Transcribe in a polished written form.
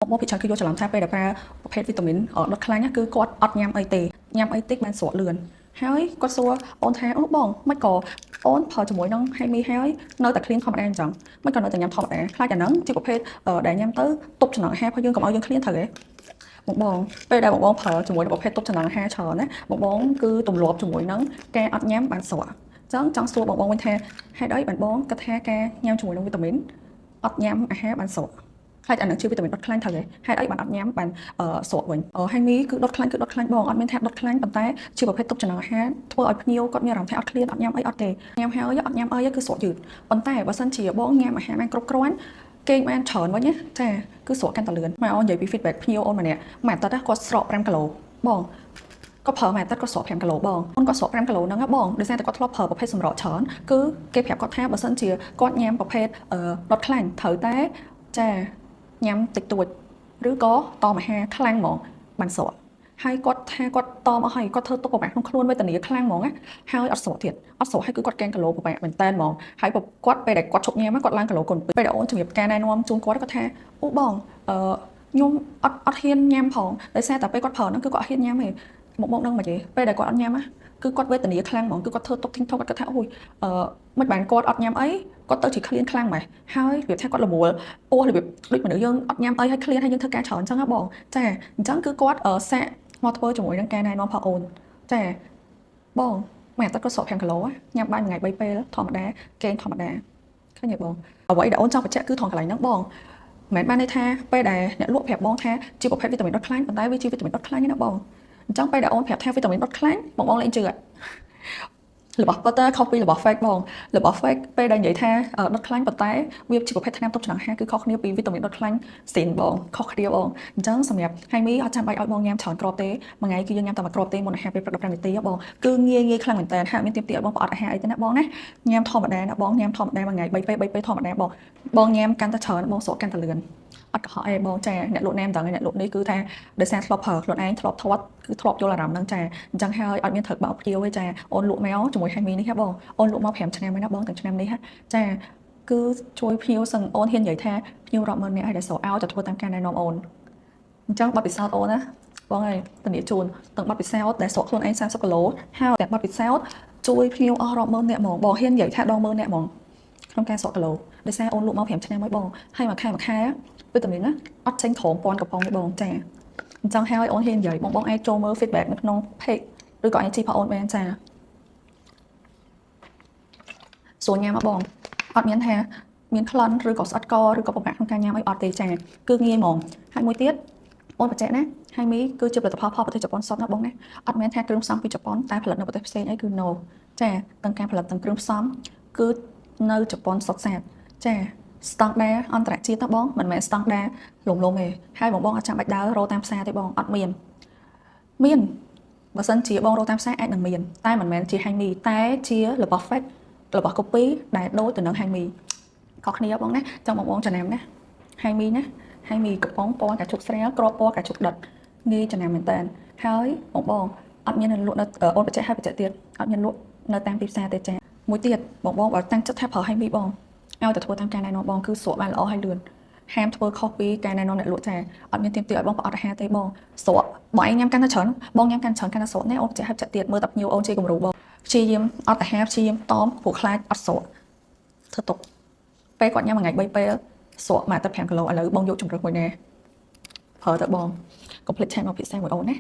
មកពីច្រើនគឺយកច្រឡំថាពេលដែលប្រើប្រភេទវីតាមីនដុតខ្លាញ់គឺគាត់អត់ញ៉ាំអីទេញ៉ាំអីតិចបានស្រកលឿនហើយគាត់សួរអូនថាអូបងមិនក៏អូនប្រើជាមួយនឹងហេមីហើយនៅតែឃ្លានធម្មតាអញ្ចឹងមិនក៏នៅតែញ៉ាំធម្មតាខ្លាចអាហ្នឹងជាប្រភេទដែលញ៉ាំទៅទប់ចំណងអាហាររបស់យើងកុំឲ្យយើងឃ្លានត្រូវទេបងពេលដែលបងប្រើជាមួយនឹងប្រភេទទប់ចំណងអាហារច្រើនណាបងគឺទម្លាប់ជាមួយនឹងការអត់ញ៉ាំបានស្រកចឹងចង់សួរបងវិញថាហេតុអីបានបងគិតថាការញ៉ាំជាមួយនឹងវីតាមីនអត់ញ៉ាំអាហារបានស្រកខ្លាចអានឹងជាវីតាមីនដុតខ្លាញ់ត្រូវទេហេតុអីបានអត់ញ៉ាំបានស្រកវិញហើយមីគឺដុតខ្លាញ់បងអត់មានថាដុតខ្លាញ់ប៉ុន្តែជាប្រភេទទប់ចំណងអាហារធ្វើឲ្យភ្ញៀវគាត់មានអារម្មណ៍ថាអត់ឃ្លានអត់ញ៉ាំអីអត់ទេញ៉ាំហើយអត់ញ៉ាំអីគឺស្រកយឺតប៉ុន្តែបើសិនជាបងញ៉ាំអាហារបានគ្រប់គ្រាន់គេងបានច្រើនវិញណាចាគឺស្រកកាន់តែលឿនមកអូននិយាយពី feedback ភ្ញៀវអូនម្នាក់មួយអាទិត្យគាត់ស្រក5គីឡូបងក៏ប្រើមួយអាទិត្យគាត់ស្រក5គីឡូបងអូនគាត់ស្រក5គីឡូហ្នឹងបងដោយសារតែគាត់ធ្លាប់ប្រើប្រភេទសម្រកច្រើនគឺគេប្រាប់គាត់ថាបើសិនជាគាត់ញ៉ាំប្រភេទដុតខ្លាញ់ត្រូវតែចាញ៉ាំតិចតួចឬក៏តមអាហារខ្លាំងហ្មងបានស្រកហើយគាត់ថាគាត់តមអស់ហើយគាត់ធ្វើទុកប្រមាណក្នុងខ្លួនវេទនាខ្លាំងហ្មងណាហើយអត់ស្រកទៀតអត់ស្រកហើយគឺគាត់កេងគីឡូប្រមាណមែនតែនហ្មងហើយគាត់ពេលដែលគាត់ឈប់ញ៉ាំគាត់ឡើងគីឡូគុណពេលដែលអូនជំរាបការណែនាំជូនគាត់គាត់ថាអូបងខ្ញុំអត់ហ៊ានញ៉ាំផងដោយសារតែពេលគាត់ប្រើហ្នឹងគឺគាត់អត់ហ៊ានញ៉ាំទេមកនឹងមកទេពេលដែលគាត់អត់ញ៉ាំគឺគាត់វេទនាខ្លាំងហ្មងគឺគាត់ធ្វើទុកធីងថោគាត់គាត់ថាអូយមិនបានគាត់អត់ញ៉ាំអីគាត់ទៅជាឃ្លានខ្លាំងម៉េះហើយរបៀបថាគាត់រមួលពោះរបៀបដូចមនុស្សយើងអត់ញ៉ាំអីហើយឃ្លានហើយយើងធ្វើការច្រើនអញ្ចឹងហ៎បងចាអញ្ចឹងគឺគាត់សាក់មកធ្វើជាមួយនឹងការណែនាំផងអូនចាបងមួយអាទិត្យគាត់ស្រក5គីឡូញ៉ាំបានមួយថ្ងៃ3ពេលធម្មតាគេធម្មតាឃើញទេបងអ្វីដែលអូនចង់បញ្ជាក់គឺត្រង់កន្លែងហ្នឹងបងមិនបានន័យថាពេលដែលអ្នកលក់ប្រាប់បងថាជាប្រភេទវីតាមីនដុតខ្លាញ់ប៉ុន្តែវាជាវីតាមីនដុតខ្លាញ់ណាបងអញ្ចឹងពេលដែលអូនប្រាប់ថាវីតាមីនដុតខ្លាញ់បងលេងជឿរបស់ Potter ខុសពីរបស់ fake បងរបស់ fake ពេលដែលនិយាយថាដុតខ្លាញ់ប៉ុន្តែវាជាប្រភេទថ្នាំទប់ចំណងអាហារគឺខុសគ្នាពីវីតាមីនដុតខ្លាញ់ផ្សេងបងខុសគ្នាបងអញ្ចឹងសម្រាប់ហៃមីអត់ចាំបាច់ឲ្យបងញ៉ាំច្រើនគ្រាប់ទេមួយថ្ងៃគឺយើងញ៉ាំតែមួយគ្រាប់ទេមុនអាហារពេលព្រឹក15នាទីបងគឺងាយខ្លាំងមែនតើហាក់មានទៀមទាត់បងប្រអត់អាហារអីទេណាបងណាញ៉ាំធម្មតាណាបងញ៉ាំធម្មតាមួយថ្ងៃ3ពេលធម្មតាបងញ៉ាំកាន់តែច្រើនបងស្រកកាន់តែលឿនអត់កុហកអីបងចាអ្នកលក់ណែមតើអ្នកលក់នេះគឺថាដោយសារធ្លាប់ប្រើខ្លួនឯងធ្លាប់ធាត់គឺធ្លាប់យល់អារម្មណ៍ហ្នឹងចាអញ្ចឹងហើយអត់មានត្រូវបោកភ្លាវទេចាអូនលក់មកជាមួយហៃមីនេះហ៎បងអូនលក់មក5ឆ្នាំហើយណាបងទាំងឆ្នាំនេះហ៎ចាគឺជួយភ្ញៀវសឹងអូនហ៊ាននិយាយថាភ្ញៀវរាប់ម៉ឺននាក់ហើយដែលស្រកឲ្យតែធ្វើតាមការណែនាំអូនអញ្ចឹងបាត់ពិសោធន៍អូនណាបងហើយធានាជូនទាំងបាត់ពិសោធន៍ដែលស្រកខ្លួនឯង30គីឡូហើយទាំងបាត់ពិសោធន៍ជួយភ្ញៀវអស់រាប់ម៉ឺននាក់ហ្មងបងហ៊ាននិយាយថាដល់ម៉ឺននាក់ហ្មងក្នុងការស្រកគីឡូដោយសារអូនលក់មក5ឆ្នាំហើយបងហើយមួយខែវីតាមីនណាអត់ចេញត្រង់ពាន់កំប៉ុងទេបងចាអញ្ចឹងហើយអូនហ៊ាននិយាយបងអាចចូលមើល feedback នៅក្នុង page ឬក៏ IG របស់អូនបានចាសួរញ៉ាំមកបងអត់មានថាមានក្លិនឬក៏ស្អិតកឬក៏ពិបាកក្នុងការញ៉ាំអីអត់ទេចាគឺងាយហ្មងហើយមួយទៀតអូនបញ្ជាក់ណាហើយមីគឺជាផលិតផលប្រទេសជប៉ុនសុទ្ធណាបងណាអត់មានថាគ្រឿងផ្សំពីជប៉ុនតែផលិតនៅប្រទេសផ្សេងអីគឺ no ចាទាំងការផលិតទាំងគ្រឿងផ្សំគឺនៅជប៉ុនសុទ្ធសាធចាស្តង់ដារអន្តរជាតិណាបងមិនមែនស្តង់ដារលំទេហើយបងអត់ចាំបាច់ដើររកតាមផ្សារទេបងអត់មានបើសិនជាបងរកតាមផ្សារអាចនឹងមានតែមិនមែនជាហៃមីតែជារបស់ fake របស់ copy ដែលដូចទៅនឹងហៃមីខុសគ្នាបងណាចង់បងចំណាំណាហៃមីណាហៃមីកំប៉ុងពណ៌កាជុកស្រាលក្របពណ៌កាជុកដិតងាយចំណាំមែនតើហើយបងអត់មានលក់នៅអូនបច្ចេកហើយបច្ចេកទៀតអត់មានលក់នៅតាមទីផ្សារទេចាមួយទៀតបងបើតាំងចិត្តថាប្រើហៃមីបងឲ្យតែធ្វើតាមការណែនាំបងគឺស្រកបានល្អហើយលឿនហាមធ្វើខុសពីការណែនាំអ្នកលក់ចាអត់មានទៀមទាឲ្យបងប្រអត់អាហារទេបងស្រកបងឯងញ៉ាំកាន់តែច្រើនបងញ៉ាំកាន់តែច្រើនកាន់តែស្រកណែអូនចេះហឹបចាក់ទៀតមើលតែភ្ញៀវអូនជាគំរូបងព្យាយាមអត់អាហារព្យាយាមតមព្រោះខ្លាចអត់ស្រកធ្វើទុកពេលគាត់ញ៉ាំមួយថ្ងៃ3ពេលស្រកមកតែ5គីឡូឥឡូវបងយកជំរឿនមួយណាប្រើទៅបង complete time មកពិសេសមួយអូនណា